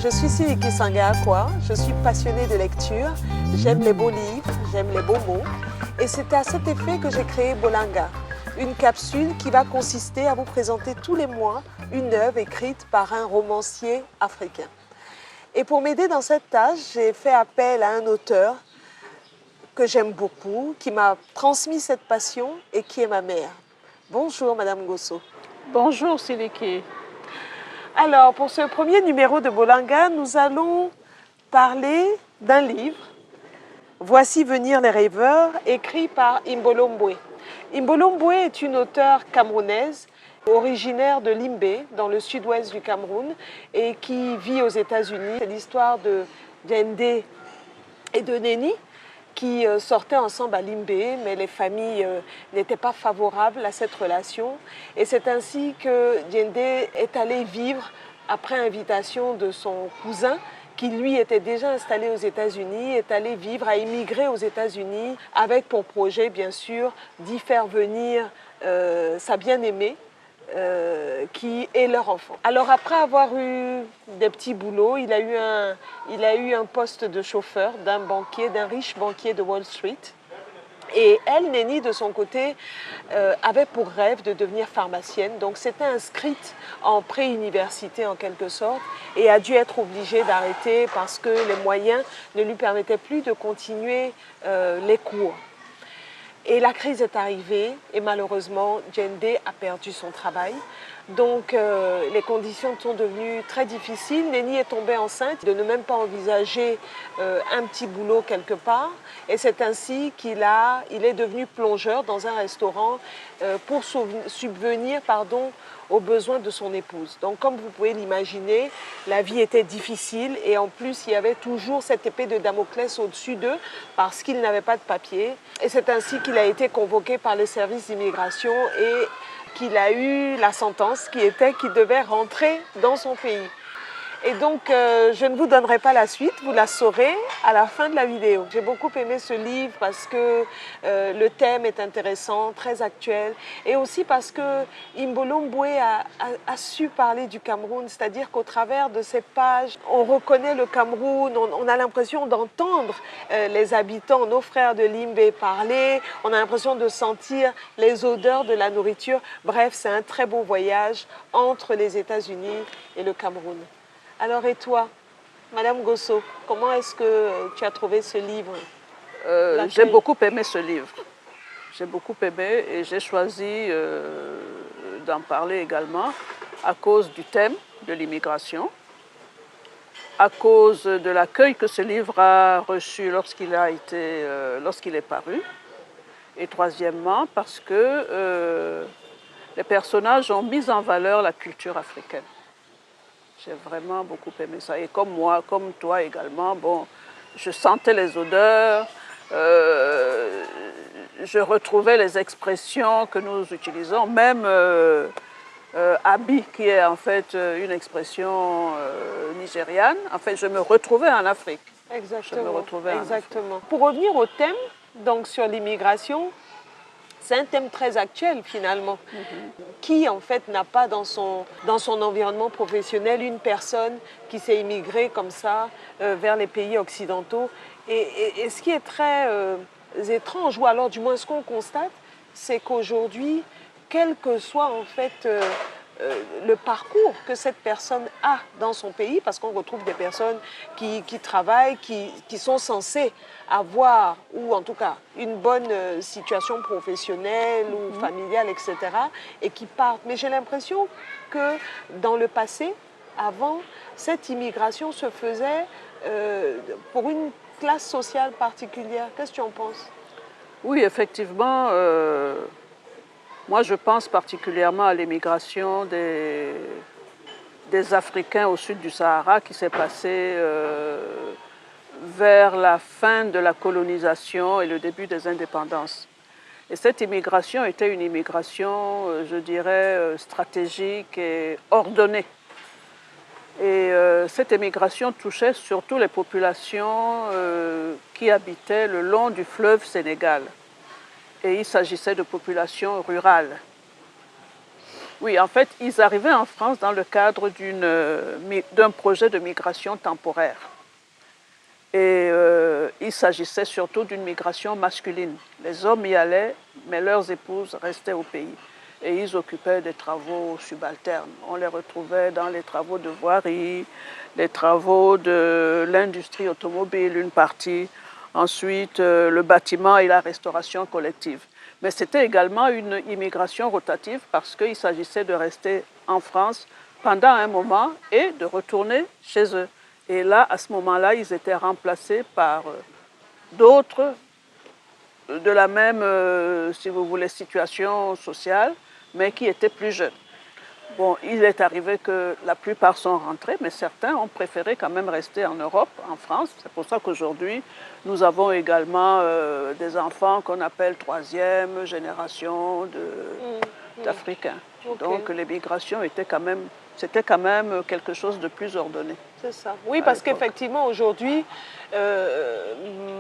Je suis Siliki Sangaakwa, je suis passionnée de lecture, j'aime les beaux livres, j'aime les beaux mots. Et c'est à cet effet que j'ai créé Bolanga, une capsule qui va consister à vous présenter tous les mois une œuvre écrite par un romancier africain. Et pour m'aider dans cette tâche, j'ai fait appel à un auteur que j'aime beaucoup, qui m'a transmis cette passion et qui est ma mère. Bonjour Madame Gosso. Bonjour Siliki. Alors, pour ce premier numéro de Bolanga, nous allons parler d'un livre, Voici venir les rêveurs, écrit par Imbolo Mbwe. Imbolo Mbwe est une auteure camerounaise, originaire de Limbé, dans le sud-ouest du Cameroun, et qui vit aux États-Unis. C'est l'histoire de Diendé et de Néni, qui sortaient ensemble à Limbé, mais les familles n'étaient pas favorables à cette relation. Et c'est ainsi que Diendé est allé vivre, après invitation de son cousin, qui lui était déjà installé aux États-Unis, est allé vivre, a immigré aux États-Unis, avec pour projet, bien sûr, d'y faire venir sa bien-aimée, qui est leur enfant. Alors après avoir eu des petits boulots, il a eu un poste de chauffeur d'un banquier, d'un riche banquier de Wall Street. Et elle, Néni, de son côté, avait pour rêve de devenir pharmacienne. Donc s'était inscrite en pré-université en quelque sorte et a dû être obligée d'arrêter parce que les moyens ne lui permettaient plus de continuer les cours. Et la crise est arrivée et malheureusement, Diendé a perdu son travail. Donc les conditions sont devenues très difficiles. Néni est tombée enceinte, de ne même pas envisager un petit boulot quelque part. Et c'est ainsi qu'il est devenu plongeur dans un restaurant pour subvenir aux besoins de son épouse. Donc comme vous pouvez l'imaginer, la vie était difficile et en plus il y avait toujours cette épée de Damoclès au-dessus d'eux parce qu'ils n'avaient pas de papier. Et c'est ainsi qu'il a été convoqué par les services d'immigration et qu'il a eu la sentence qui était qu'il devait rentrer dans son pays. Et donc, je ne vous donnerai pas la suite, vous la saurez à la fin de la vidéo. J'ai beaucoup aimé ce livre parce que le thème est intéressant, très actuel, et aussi parce que Imbolo Mbwe a su parler du Cameroun, c'est-à-dire qu'au travers de ces pages, on reconnaît le Cameroun, on a l'impression d'entendre les habitants, nos frères de Limbé parler, on a l'impression de sentir les odeurs de la nourriture. Bref, c'est un très beau voyage entre les États-Unis et le Cameroun. Alors et toi, Madame Gosso, comment est-ce que tu as trouvé ce livre? J'ai beaucoup aimé ce livre. J'ai beaucoup aimé et j'ai choisi d'en parler également à cause du thème de l'immigration, à cause de l'accueil que ce livre a reçu lorsqu'il est paru, et troisièmement parce que les personnages ont mis en valeur la culture africaine. J'ai vraiment beaucoup aimé ça. Et comme moi, comme toi également, bon, je sentais les odeurs, je retrouvais les expressions que nous utilisons, même Abi, qui est en fait une expression nigériane. En fait, je me retrouvais en Afrique. Exactement. Je me retrouvais en Afrique. Pour revenir au thème, donc sur l'immigration, c'est un thème très actuel finalement. Qui en fait n'a pas dans son environnement professionnel une personne qui s'est immigrée comme ça vers les pays occidentaux. Et ce qui est très étrange, ou alors du moins ce qu'on constate, c'est qu'aujourd'hui, quel que soit en fait le parcours que cette personne a dans son pays, parce qu'on retrouve des personnes qui travaillent, qui sont censées avoir, ou en tout cas, une bonne situation professionnelle ou familiale, etc., et qui partent. Mais j'ai l'impression que dans le passé, avant, cette immigration se faisait pour une classe sociale particulière. Qu'est-ce que tu en penses? Oui, effectivement. Moi, je pense particulièrement à l'émigration des Africains au sud du Sahara qui s'est passée vers la fin de la colonisation et le début des indépendances. Et cette immigration était une immigration, je dirais, stratégique et ordonnée. Et cette immigration touchait surtout les populations qui habitaient le long du fleuve Sénégal. Et il s'agissait de populations rurales. Oui, en fait, ils arrivaient en France dans le cadre d'un projet de migration temporaire. Et il s'agissait surtout d'une migration masculine. Les hommes y allaient, mais leurs épouses restaient au pays. Et ils occupaient des travaux subalternes. On les retrouvait dans les travaux de voirie, les travaux de l'industrie automobile, une partie. Ensuite, le bâtiment et la restauration collective. Mais c'était également une immigration rotative parce qu'il s'agissait de rester en France pendant un moment et de retourner chez eux. Et là, à ce moment-là, ils étaient remplacés par d'autres de la même, si vous voulez, situation sociale, mais qui étaient plus jeunes. Bon, il est arrivé que la plupart sont rentrés, mais certains ont préféré quand même rester en Europe, en France. C'est pour ça qu'aujourd'hui, nous avons également des enfants qu'on appelle troisième génération d'Africains. Okay. Donc l'émigration c'était quand même quelque chose de plus ordonné. C'est ça. Oui, parce qu'effectivement, aujourd'hui,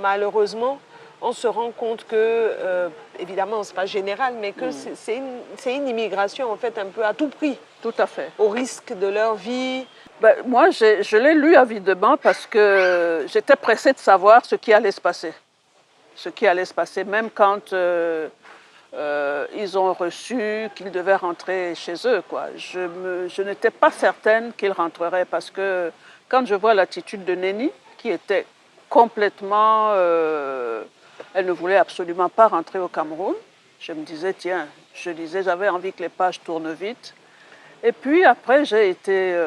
malheureusement, on se rend compte que, évidemment, ce n'est pas général, mais que c'est une immigration, en fait, un peu à tout prix. Tout à fait. Au risque de leur vie. Ben, moi, je l'ai lu avidement parce que j'étais pressée de savoir ce qui allait se passer. Ce qui allait se passer, même quand ils ont reçu qu'ils devaient rentrer chez eux, quoi. Je n'étais pas certaine qu'ils rentreraient parce que quand je vois l'attitude de Néni, qui était complètement... elle ne voulait absolument pas rentrer au Cameroun. Je me disais, tiens, j'avais envie que les pages tournent vite. Et puis après, j'ai été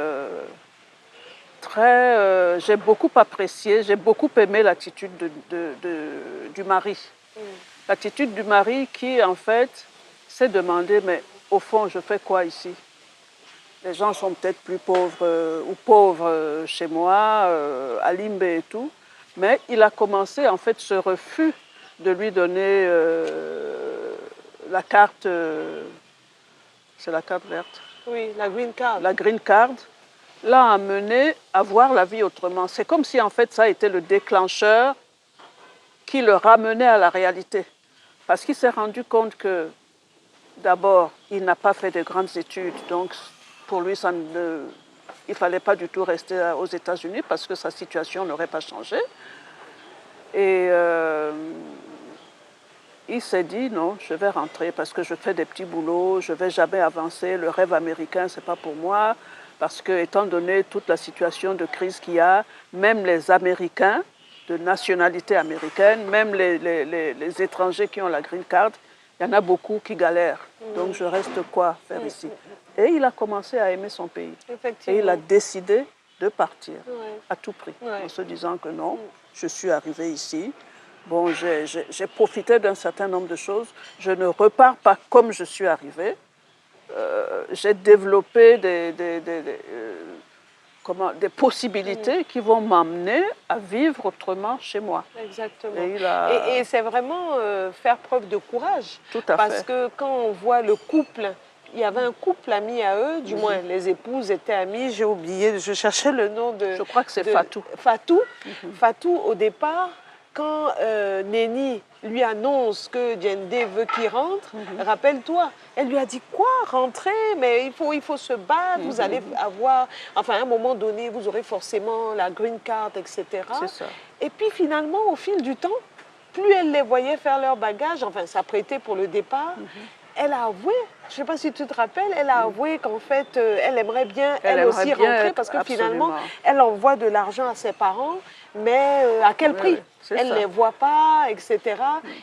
j'ai beaucoup apprécié, j'ai beaucoup aimé l'attitude du mari. L'attitude du mari qui, en fait, s'est demandé, mais au fond, je fais quoi ici? Les gens sont peut-être plus pauvres ou pauvres chez moi, à Limbe et tout. Mais il a commencé, en fait, ce refus de lui donner la carte, c'est la carte verte. Oui, la green card. La green card l'a amené à voir la vie autrement. C'est comme si, en fait, ça a été le déclencheur qui le ramenait à la réalité. Parce qu'il s'est rendu compte que, d'abord, il n'a pas fait de grandes études. Donc, pour lui, il ne fallait pas du tout rester aux États-Unis parce que sa situation n'aurait pas changé. Et il s'est dit, non, je vais rentrer parce que je fais des petits boulots, je ne vais jamais avancer. Le rêve américain, ce n'est pas pour moi. Parce que, étant donné toute la situation de crise qu'il y a, même les Américains, de nationalité américaine, même les étrangers qui ont la green card, il y en a beaucoup qui galèrent. Donc je reste quoi faire ici? Et il a commencé à aimer son pays. Et il a décidé de partir à tout prix, en se disant que non, je suis arrivé ici. Bon, j'ai profité d'un certain nombre de choses. Je ne repars pas comme je suis arrivé. J'ai développé des possibilités qui vont m'amener à vivre autrement chez moi. Exactement. Et c'est vraiment faire preuve de courage. Tout à fait. Parce que quand on voit le couple, il y avait un couple ami à eux, du moins les épouses étaient amies, j'ai oublié, je cherchais le nom de... Je crois que c'est Fatou. Fatou. Fatou, au départ, quand Néni lui annonce que Diendé veut qu'il rentre, rappelle-toi, elle lui a dit quoi, rentrer, mais il faut se battre, vous allez avoir, enfin à un moment donné, vous aurez forcément la green card, etc. C'est ça. Et puis finalement, au fil du temps, plus elle les voyait faire leur bagage, enfin s'apprêter pour le départ, elle a avoué, je ne sais pas si tu te rappelles, elle a avoué qu'en fait, elle aimerait bien, elle aussi, rentrer parce que finalement, elle envoie de l'argent à ses parents, mais à quel prix? Elle ne les voit pas, etc.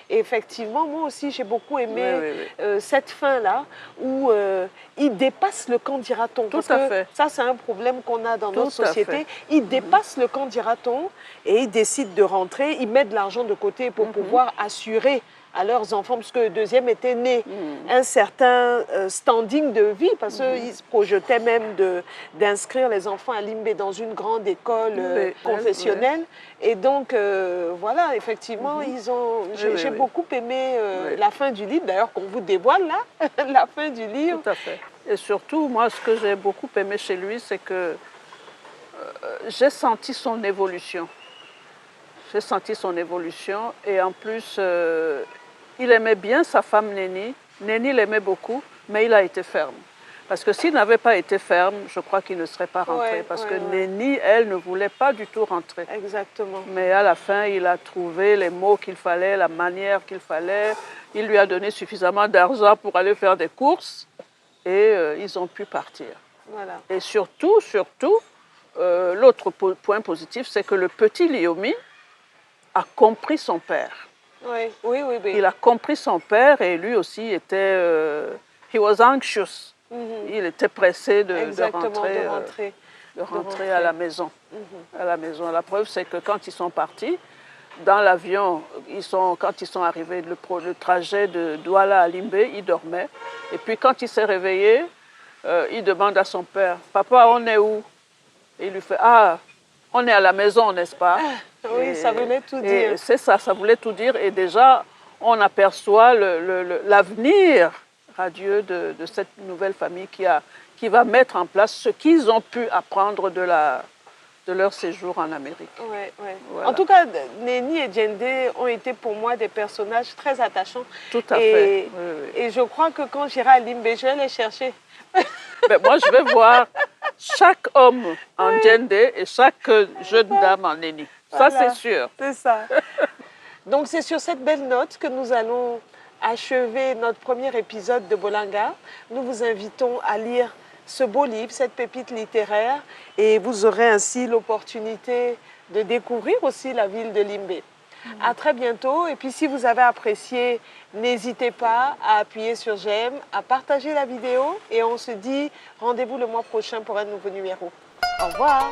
Et effectivement, moi aussi, j'ai beaucoup aimé cette fin-là où il dépasse le camp dira-t-on. Tout à fait. Ça, c'est un problème qu'on a dans notre société. Il dépasse le camp dira-t-on et il décide de rentrer, il met de l'argent de côté pour pouvoir assurer à leurs enfants, parce que le deuxième était né un certain standing de vie, parce qu'ils se projetaient même d'inscrire les enfants à Limbe dans une grande école confessionnelle. Et donc, voilà, effectivement, j'ai beaucoup aimé la fin du livre, d'ailleurs qu'on vous dévoile là, la fin du livre. Tout à fait. Et surtout, moi, ce que j'ai beaucoup aimé chez lui, c'est que j'ai senti son évolution. J'ai senti son évolution et en plus, il aimait bien sa femme Néni. Néni l'aimait beaucoup, mais il a été ferme. Parce que s'il n'avait pas été ferme, je crois qu'il ne serait pas rentré. Parce que Néni, elle, ne voulait pas du tout rentrer. Exactement. Mais à la fin, il a trouvé les mots qu'il fallait, la manière qu'il fallait. Il lui a donné suffisamment d'argent pour aller faire des courses. Et ils ont pu partir. Voilà. Et surtout, l'autre point positif, c'est que le petit Lyomi a compris son père. Oui. Il a compris son père et lui aussi était... he was anxious. Il était pressé de rentrer à la maison. À la maison. La preuve, c'est que quand ils sont partis, dans l'avion, quand ils sont arrivés, le trajet de Douala à Limbé, il dormait. Et puis quand il s'est réveillé, il demande à son père, « Papa, on est où ?» Et il lui fait, « Ah, on est à la maison, n'est-ce pas ?» Oui, ça voulait tout dire. C'est ça, ça voulait tout dire. Et déjà, on aperçoit l'avenir radieux de cette nouvelle famille qui va mettre en place ce qu'ils ont pu apprendre de leur séjour en Amérique. Voilà. En tout cas, Néni et Djendé ont été pour moi des personnages très attachants. Tout à fait. Et je crois que quand j'irai à Limbé, je vais les chercher. Ben, moi, je vais voir chaque homme en Djendé et chaque jeune dame en Néni. Voilà, ça, c'est sûr. C'est ça. Donc, c'est sur cette belle note que nous allons achever notre premier épisode de Bolanga. Nous vous invitons à lire ce beau livre, cette pépite littéraire, et vous aurez ainsi l'opportunité de découvrir aussi la ville de Limbé. À très bientôt, et puis si vous avez apprécié, n'hésitez pas à appuyer sur j'aime, à partager la vidéo, et on se dit rendez-vous le mois prochain pour un nouveau numéro. Au revoir.